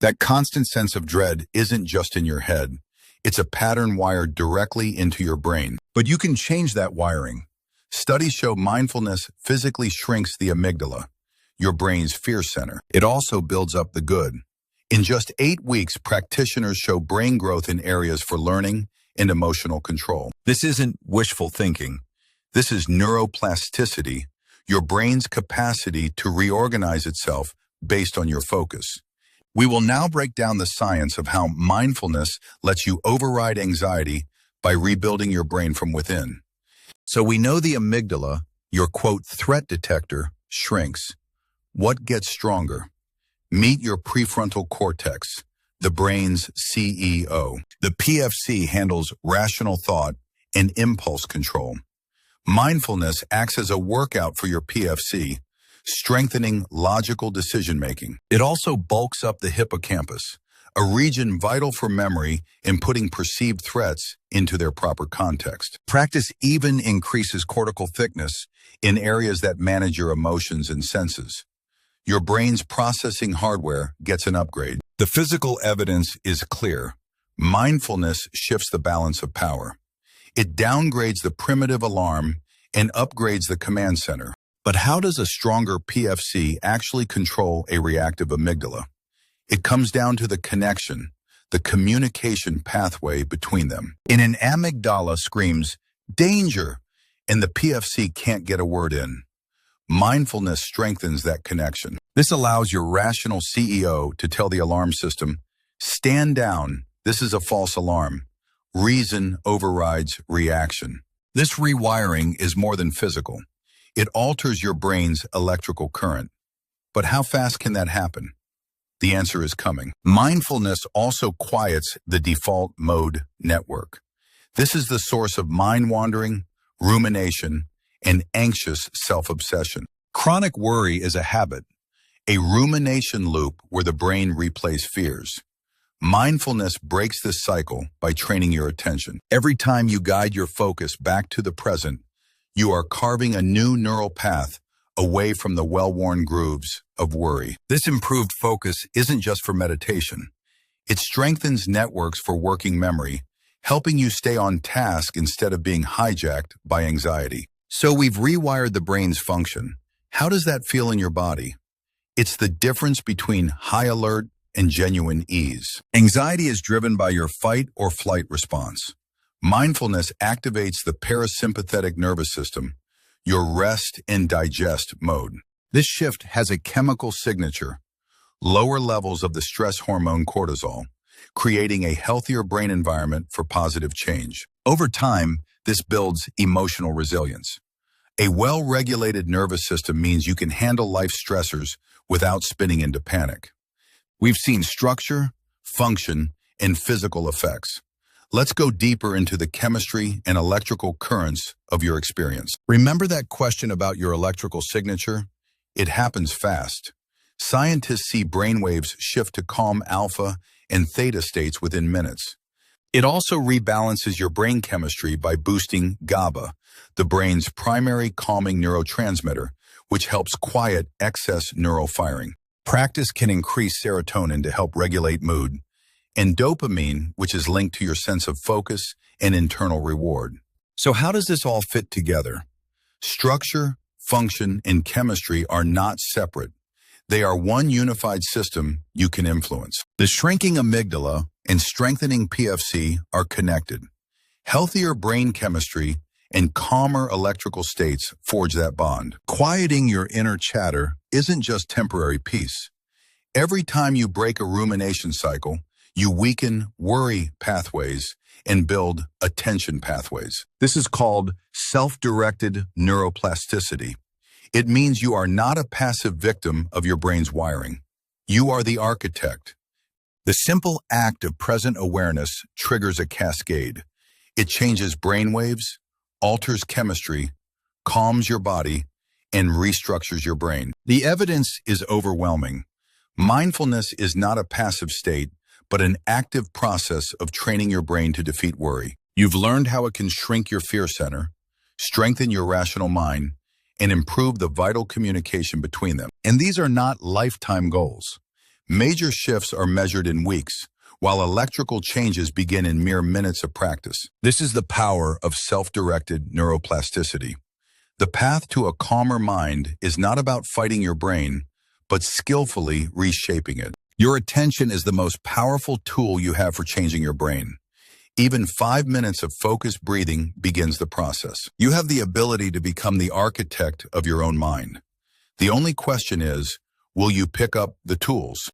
That constant sense of dread isn't just in your head. It's a pattern wired directly into your brain. But you can change that wiring. Studies show mindfulness physically shrinks the amygdala, your brain's fear center. It also builds up the good. In just 8 weeks, practitioners show brain growth in areas for learning and emotional control. This isn't wishful thinking. This is neuroplasticity, your brain's capacity to reorganize itself based on your focus. We will now break down the science of how mindfulness lets you override anxiety by rebuilding your brain from within. So we know the amygdala, your quote, threat detector, shrinks. What gets stronger? Meet your prefrontal cortex, the brain's CEO. The PFC handles rational thought and impulse control. Mindfulness acts as a workout for your PFC, strengthening logical decision-making. It also bulks up the hippocampus, a region vital for memory and putting perceived threats into their proper context. Practice even increases cortical thickness in areas that manage your emotions and senses. Your brain's processing hardware gets an upgrade. The physical evidence is clear. Mindfulness shifts the balance of power. It downgrades the primitive alarm and upgrades the command center. But how does a stronger PFC actually control a reactive amygdala? It comes down to the connection, the communication pathway between them. An amygdala screams, "Danger!" and the PFC can't get a word in. Mindfulness strengthens that connection. This allows your rational CEO to tell the alarm system, "Stand down, this is a false alarm." Reason overrides reaction. This rewiring is more than physical. It alters your brain's electrical current. But how fast can that happen? The answer is coming. Mindfulness also quiets the default mode network. This is the source of mind wandering, rumination, and anxious self-obsession. Chronic worry is a habit, a rumination loop where the brain replays fears. Mindfulness breaks this cycle by training your attention. Every time you guide your focus back to the present, you are carving a new neural path away from the well-worn grooves of worry. This improved focus isn't just for meditation. It strengthens networks for working memory, helping you stay on task instead of being hijacked by anxiety. So we've rewired the brain's function. How does that feel in your body? It's the difference between high alert and genuine ease. Anxiety is driven by your fight or flight response. Mindfulness activates the parasympathetic nervous system, your rest and digest mode. This shift has a chemical signature, lower levels of the stress hormone cortisol, creating a healthier brain environment for positive change. Over time, this builds emotional resilience. A well-regulated nervous system means you can handle life stressors without spinning into panic. We've seen structure, function, and physical effects. Let's go deeper into the chemistry and electrical currents of your experience. Remember that question about your electrical signature? It happens fast. Scientists see brainwaves shift to calm alpha and theta states within minutes. It also rebalances your brain chemistry by boosting GABA, the brain's primary calming neurotransmitter, which helps quiet excess neural firing. Practice can increase serotonin to help regulate mood, and dopamine, which is linked to your sense of focus and internal reward. So how does this all fit together? Structure, function, and chemistry are not separate. They are one unified system you can influence. The shrinking amygdala and strengthening PFC are connected. Healthier brain chemistry and calmer electrical states forge that bond. Quieting your inner chatter isn't just temporary peace. Every time you break a rumination cycle, you weaken worry pathways and build attention pathways. This is called self-directed neuroplasticity. It means you are not a passive victim of your brain's wiring. You are the architect. The simple act of present awareness triggers a cascade. It changes brainwaves, alters chemistry, calms your body, and restructures your brain. The evidence is overwhelming. Mindfulness is not a passive state, but an active process of training your brain to defeat worry. You've learned how it can shrink your fear center, strengthen your rational mind, and improve the vital communication between them. And these are not lifetime goals. Major shifts are measured in weeks, while electrical changes begin in mere minutes of practice. This is the power of self-directed neuroplasticity. The path to a calmer mind is not about fighting your brain, but skillfully reshaping it. Your attention is the most powerful tool you have for changing your brain. Even 5 minutes of focused breathing begins the process. You have the ability to become the architect of your own mind. The only question is, will you pick up the tools?